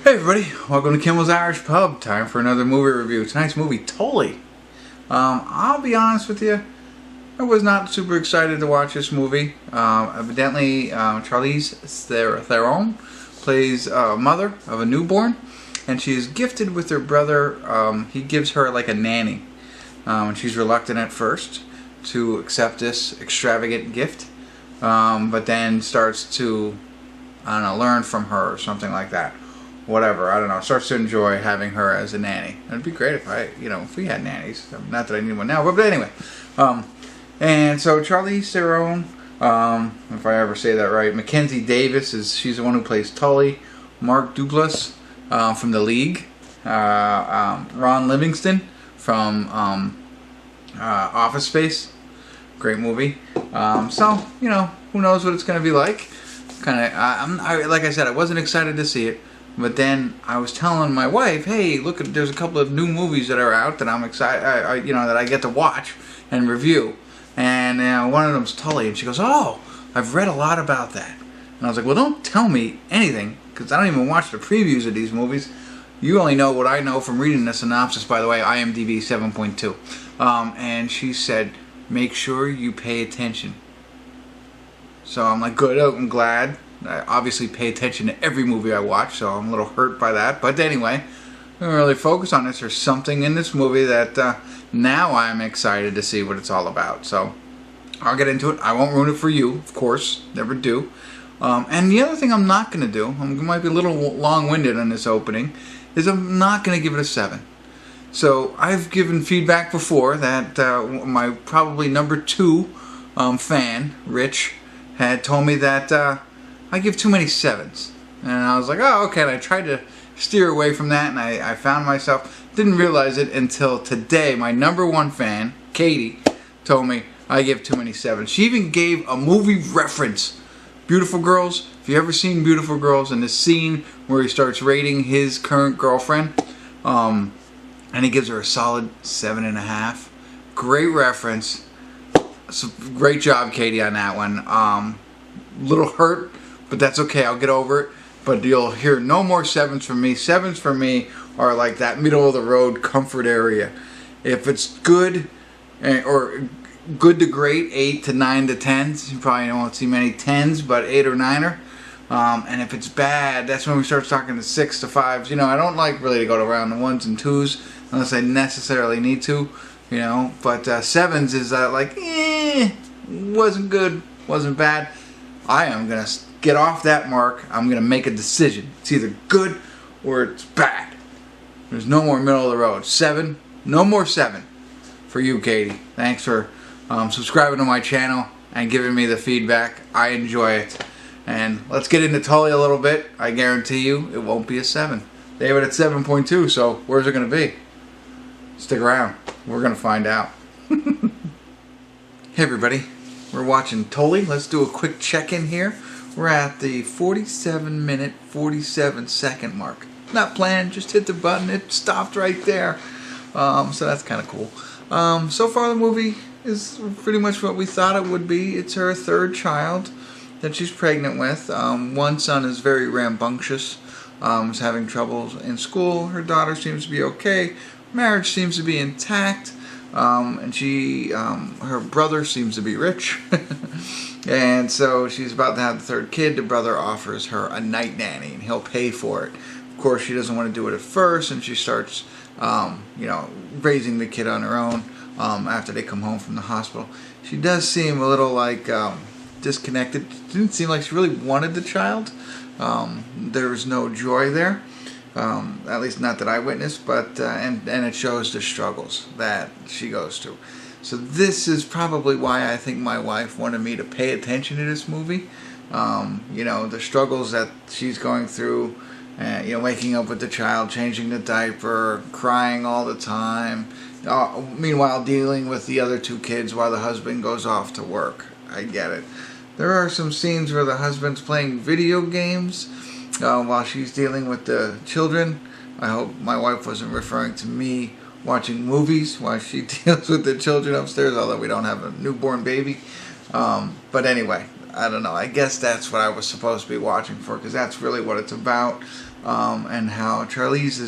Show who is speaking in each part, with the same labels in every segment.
Speaker 1: Hey everybody, welcome to Kimmel's Irish Pub. Time for another movie review. Tonight's movie, Tully. I'll be honest with you, I was not super excited to watch this movie. Evidently, Charlize Theron plays a mother of a newborn, and she is gifted with her brother. He gives her like a nanny, and she's reluctant at first to accept this extravagant gift, but then starts to, I don't know, learn from her or something like that. Whatever, I don't know, starts to enjoy having her as a nanny. It'd be great if if we had nannies. Not that I need one now, but anyway. And so Charlize Theron, if I ever say that right, Mackenzie she's the one who plays Tully. Mark Duplass from The League. Ron Livingston from Office Space. Great movie. So, who knows what it's going to be like. Like I said, I wasn't excited to see it. But then I was telling my wife, hey, look, there's a couple of new movies that are out that I'm excited, that I get to watch and review. And one of them's Tully, and she goes, oh, I've read a lot about that. And I was like, well, don't tell me anything, because I don't even watch the previews of these movies. You only know what I know from reading the synopsis, by the way, IMDb 7.2. And she said, make sure you pay attention. So I'm like, good, I'm glad. I obviously pay attention to every movie I watch, so I'm a little hurt by that. But anyway, I'm going to really focus on this. There's something in this movie that now I'm excited to see what it's all about. So I'll get into it. I won't ruin it for you, of course. Never do. And the other thing I'm not going to do, I might be a little long-winded on this opening, is I'm not going to give it a 7. So I've given feedback before that my probably number 2 fan, Rich, had told me that I give too many 7s. And I was like, oh, okay. And I tried to steer away from that, and I found myself, didn't realize it until today. My number 1 fan, Katie, told me I give too many 7s. She even gave a movie reference. Beautiful Girls. If you ever seen Beautiful Girls, and the scene where he starts rating his current girlfriend, and he gives her a solid 7.5. Great reference. So, great job, Katie, on that one. Little hurt, but that's okay. I'll get over it. But you'll hear no more 7s from me. 7s for me are like that middle of the road comfort area. If it's good or good to great, 8 to 9 to 10s. You probably won't see many 10s, but 8 or 9er. And if it's bad, that's when we start talking to 6 to 5s. I don't like really to go around the 1s and 2s unless I necessarily need to. But 7s is like, wasn't good, wasn't bad. I am going to get off that mark. I'm going to make a decision. It's either good or it's bad. There's no more middle of the road. 7, no more 7 for you, Katie. Thanks for subscribing to my channel and giving me the feedback. I enjoy it. And let's get into Tully a little bit. I guarantee you it won't be a 7. They have it at 7.2, so where's it going to be? Stick around. We're going to find out. Hey everybody. We're watching Tully. Let's do a quick check-in here. We're at the 47-minute, 47-second mark. Not planned, just hit the button. It stopped right there. So that's kind of cool. So far the movie is pretty much what we thought it would be. It's her 3rd child that she's pregnant with. One son is very rambunctious. Is having trouble in school. Her daughter seems to be okay. Marriage seems to be intact. And her brother seems to be rich. And so she's about to have the 3rd kid. The brother offers her a night nanny, and he'll pay for it. Of course, she doesn't want to do it at first, and she starts, raising the kid on her own after they come home from the hospital. She does seem a little like disconnected. It didn't seem like she really wanted the child. There was no joy there. At least not that I witnessed, but and it shows the struggles that she goes through. So this is probably why I think my wife wanted me to pay attention to this movie. The struggles that she's going through, waking up with the child, changing the diaper, crying all the time, meanwhile dealing with the other 2 kids while the husband goes off to work. I get it. There are some scenes where the husband's playing video games while she's dealing with the children. I hope my wife wasn't referring to me watching movies while she deals with the children upstairs, although we don't have a newborn baby. But anyway, I don't know. I guess that's what I was supposed to be watching for, because that's really what it's about. and how Charlize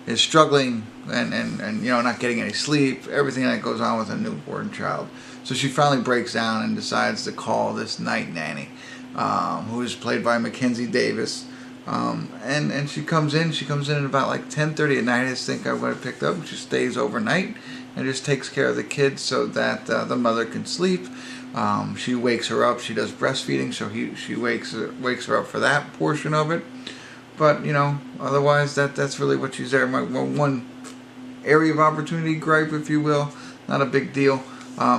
Speaker 1: is struggling and you know, not getting any sleep, everything that goes on with a newborn child. So she finally breaks down and decides to call this night nanny, who is played by Mackenzie Davis. And she comes in at about like 10:30 at night, I think I would have picked up. She stays overnight and just takes care of the kids so that the mother can sleep. She wakes her up. She does breastfeeding, so she wakes her up for that portion of it. But you know, otherwise that's really what she's there. My one area of opportunity gripe, if you will, not a big deal.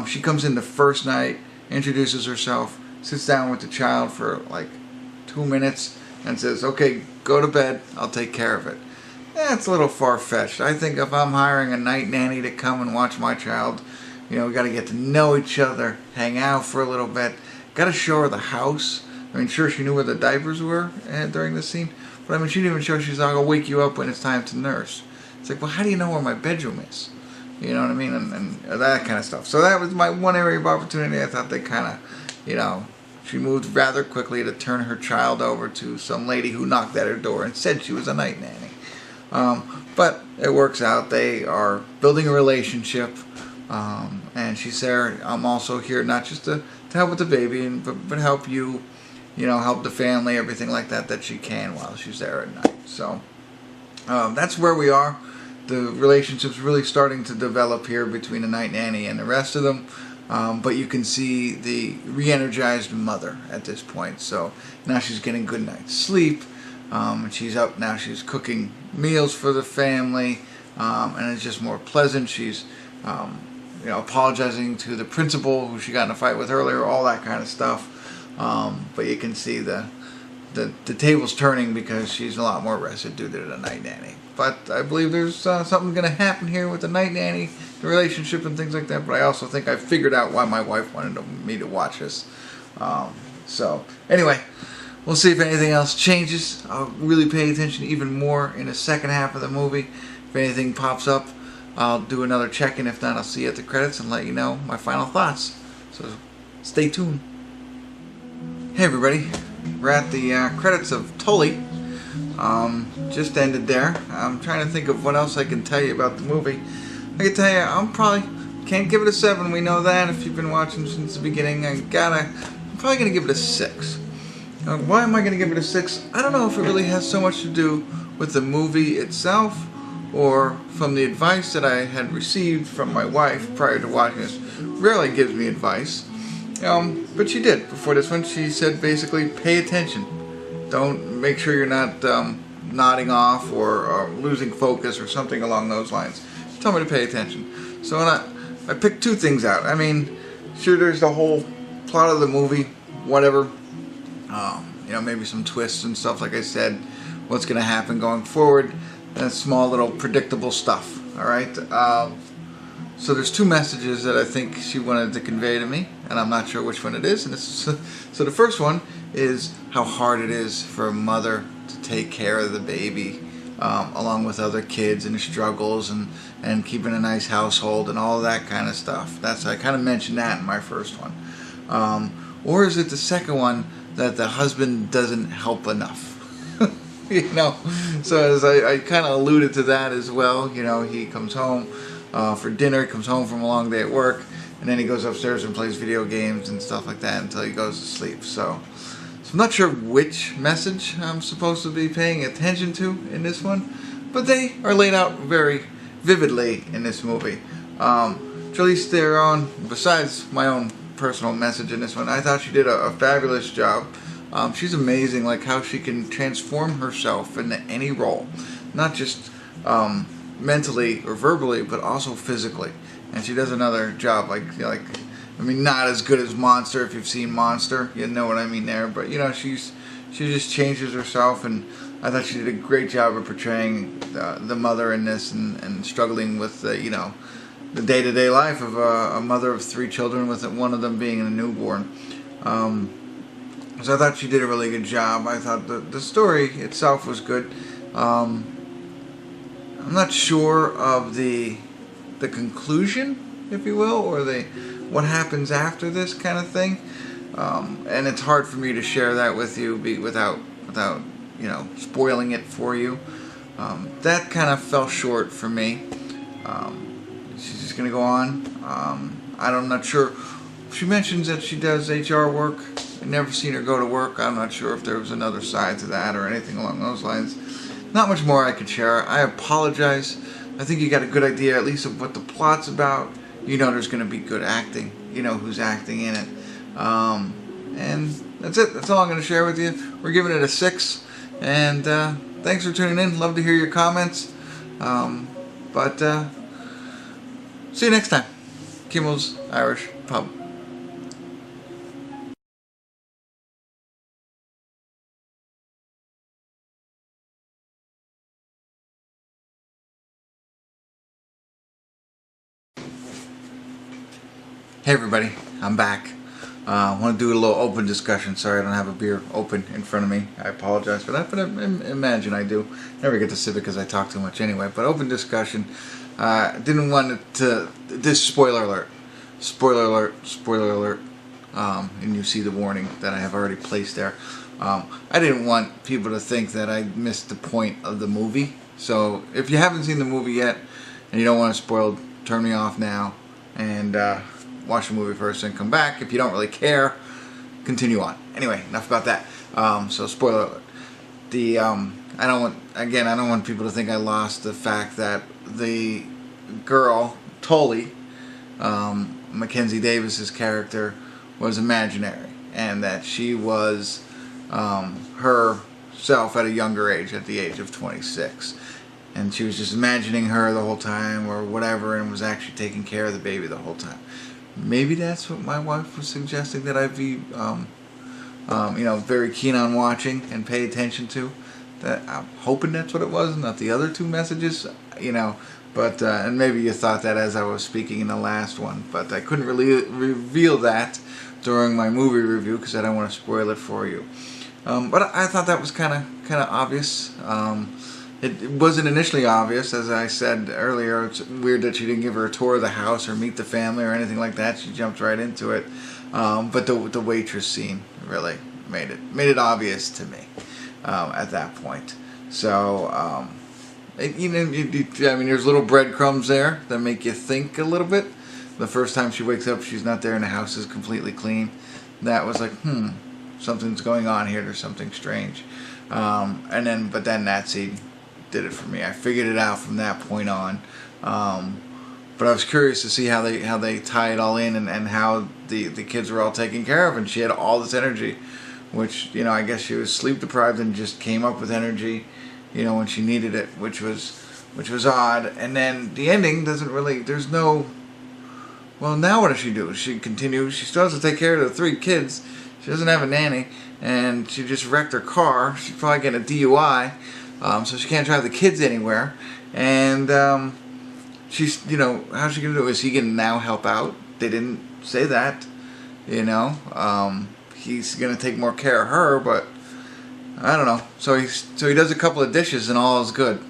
Speaker 1: She comes in the first night, introduces herself, sits down with the child for like 2 minutes, and says, "Okay, go to bed. I'll take care of it." That's a little far-fetched. I think if I'm hiring a night nanny to come and watch my child, you know, we got to get to know each other, hang out for a little bit. Got to show her the house. I mean, sure, she knew where the diapers were during the scene, but I mean, she didn't even show. She's like, "I'll wake you up when it's time to nurse." It's like, well, how do you know where my bedroom is? You know what I mean? And that kind of stuff. So that was my one area of opportunity. I thought they kind of, you know, she moved rather quickly to turn her child over to some lady who knocked at her door and said she was a night nanny. But it works out. They are building a relationship. And she's there. I'm also here not just to help with the baby, but help you, you know, help the family, everything like that she can while she's there at night. So that's where we are. The relationship's really starting to develop here between the night nanny and the rest of them. But you can see the re-energized mother at this point. So now she's getting good night's sleep. And she's up now. She's cooking meals for the family. And it's just more pleasant. She's you know, apologizing to the principal who she got in a fight with earlier, all that kind of stuff. But you can see the table's turning because she's a lot more rested due to the night nanny. But I believe there's something going to happen here with the night nanny, the relationship and things like that. But I also think I figured out why my wife wanted me to watch this. So anyway, we'll see if anything else changes. I'll really pay attention even more in the second half of the movie. If anything pops up, I'll do another check-in. If not, I'll see you at the credits and let you know my final thoughts. So stay tuned. Hey everybody, we're at the credits of Tully. Just ended there. I'm trying to think of what else I can tell you about the movie. I can tell you, I'm probably can't give it a 7. We know that if you've been watching since the beginning. I'm probably gonna give it a 6. Why am I gonna give it a 6? I don't know if it really has so much to do with the movie itself, or from the advice that I had received from my wife prior to watching this. Rarely gives me advice, but she did before this one. She said basically, pay attention. Don't make sure you're not nodding off or losing focus or something along those lines. She told me to pay attention. So I picked 2 things out. I mean, sure, there's the whole plot of the movie, whatever. You know, maybe some twists and stuff. Like I said, what's going to happen going forward. That small little predictable stuff. All right. So there's 2 messages that I think she wanted to convey to me, and I'm not sure which one it is. And so the first one is how hard it is for a mother to take care of the baby, along with other kids and the struggles and keeping a nice household and all of that kind of stuff. I kind of mentioned that in my first one. Or is it the second one that the husband doesn't help enough? You know, so as I kind of alluded to that as well. You know, he comes home for dinner, comes home from a long day at work, and then he goes upstairs and plays video games and stuff like that until he goes to sleep. So I'm not sure which message I'm supposed to be paying attention to in this one, but they are laid out very vividly in this movie. Charlize Theron, besides my own personal message in this one, I thought she did a fabulous job. She's amazing, like how she can transform herself into any role, not just mentally or verbally, but also physically. And she does another job, like I mean, not as good as Monster. If you've seen Monster, you know what I mean there. But you know, she just changes herself, and I thought she did a great job of portraying the mother in this, and struggling with you know, the day-to-day life of a mother of 3 children, with one of them being a newborn. So I thought she did a really good job. I thought the story itself was good. I'm not sure of the conclusion, if you will, or what happens after this kind of thing. And it's hard for me to share that with you without you know, spoiling it for you. That kind of fell short for me. She's just gonna go on. I'm not sure. She mentions that she does HR work. I've never seen her go to work. I'm not sure if there was another side to that or anything along those lines. Not much more I could share. I apologize. I think you got a good idea at least of what the plot's about. You know there's going to be good acting. You know who's acting in it. And that's it. That's all I'm going to share with you. We're giving it a 6. And thanks for tuning in. Love to hear your comments. See you next time. Kimmel's Irish Pub. Hey everybody, I'm back. I want to do a little open discussion. Sorry I don't have a beer open in front of me. I apologize for that, but I imagine I do. Never get to sip it because I talk too much anyway. But open discussion. Didn't want it to... This spoiler alert. Spoiler alert. Spoiler alert. And you see the warning that I have already placed there. I didn't want people to think that I missed the point of the movie. So if you haven't seen the movie yet and you don't want it spoiled, turn me off now and watch the movie first and come back. If you don't really care, continue on. Anyway, enough about that. So spoiler alert. I don't want people to think I lost the fact that the girl Tully, Mackenzie Davis's character, was imaginary, and that she was herself at a younger age, at the age of 26, and she was just imagining her the whole time or whatever, and was actually taking care of the baby the whole time. Maybe that's what my wife was suggesting that I be, very keen on watching and pay attention to. That I'm hoping that's what it was, not the other two messages, But and maybe you thought that as I was speaking in the last one, but I couldn't really reveal that during my movie review because I don't want to spoil it for you. But I thought that was kind of obvious. It wasn't initially obvious, as I said earlier. It's weird that she didn't give her a tour of the house or meet the family or anything like that. She jumped right into it. But the waitress scene really made it obvious to me at that point. So there's little breadcrumbs there that make you think a little bit. The first time she wakes up, she's not there, and the house is completely clean. That was like, something's going on here. There's something strange. But then that scene did it for me. I figured it out from that point on. But I was curious to see how they tie it all in, and how the kids were all taken care of, and she had all this energy, which I guess she was sleep deprived and just came up with energy, when she needed it, which was odd. And then the ending doesn't really. There's no. Well, now what does she do? She continues. She still has to take care of the 3 kids. She doesn't have a nanny, and she just wrecked her car. She's probably getting a DUI, so she can't drive the kids anywhere. And she's, how's she gonna do? Is he gonna now help out? They didn't say that, He's gonna take more care of her, but I don't know. So he does a couple of dishes and all is good.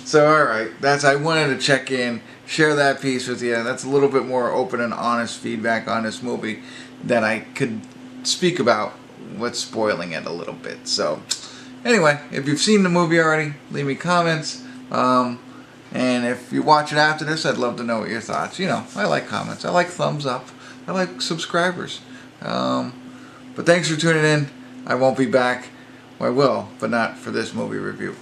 Speaker 1: So alright, I wanted to check in, share that piece with you. That's a little bit more open and honest feedback on this movie that I could speak about what's spoiling it a little bit. So anyway, if you've seen the movie already, leave me comments. And if you watch it after this, I'd love to know what your thoughts. I like comments. I like thumbs up. I like subscribers. But thanks for tuning in. I won't be back. Well, I will, but not for this movie review.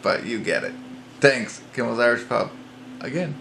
Speaker 1: But you get it. Thanks. Kimmel's Irish Pub. Again.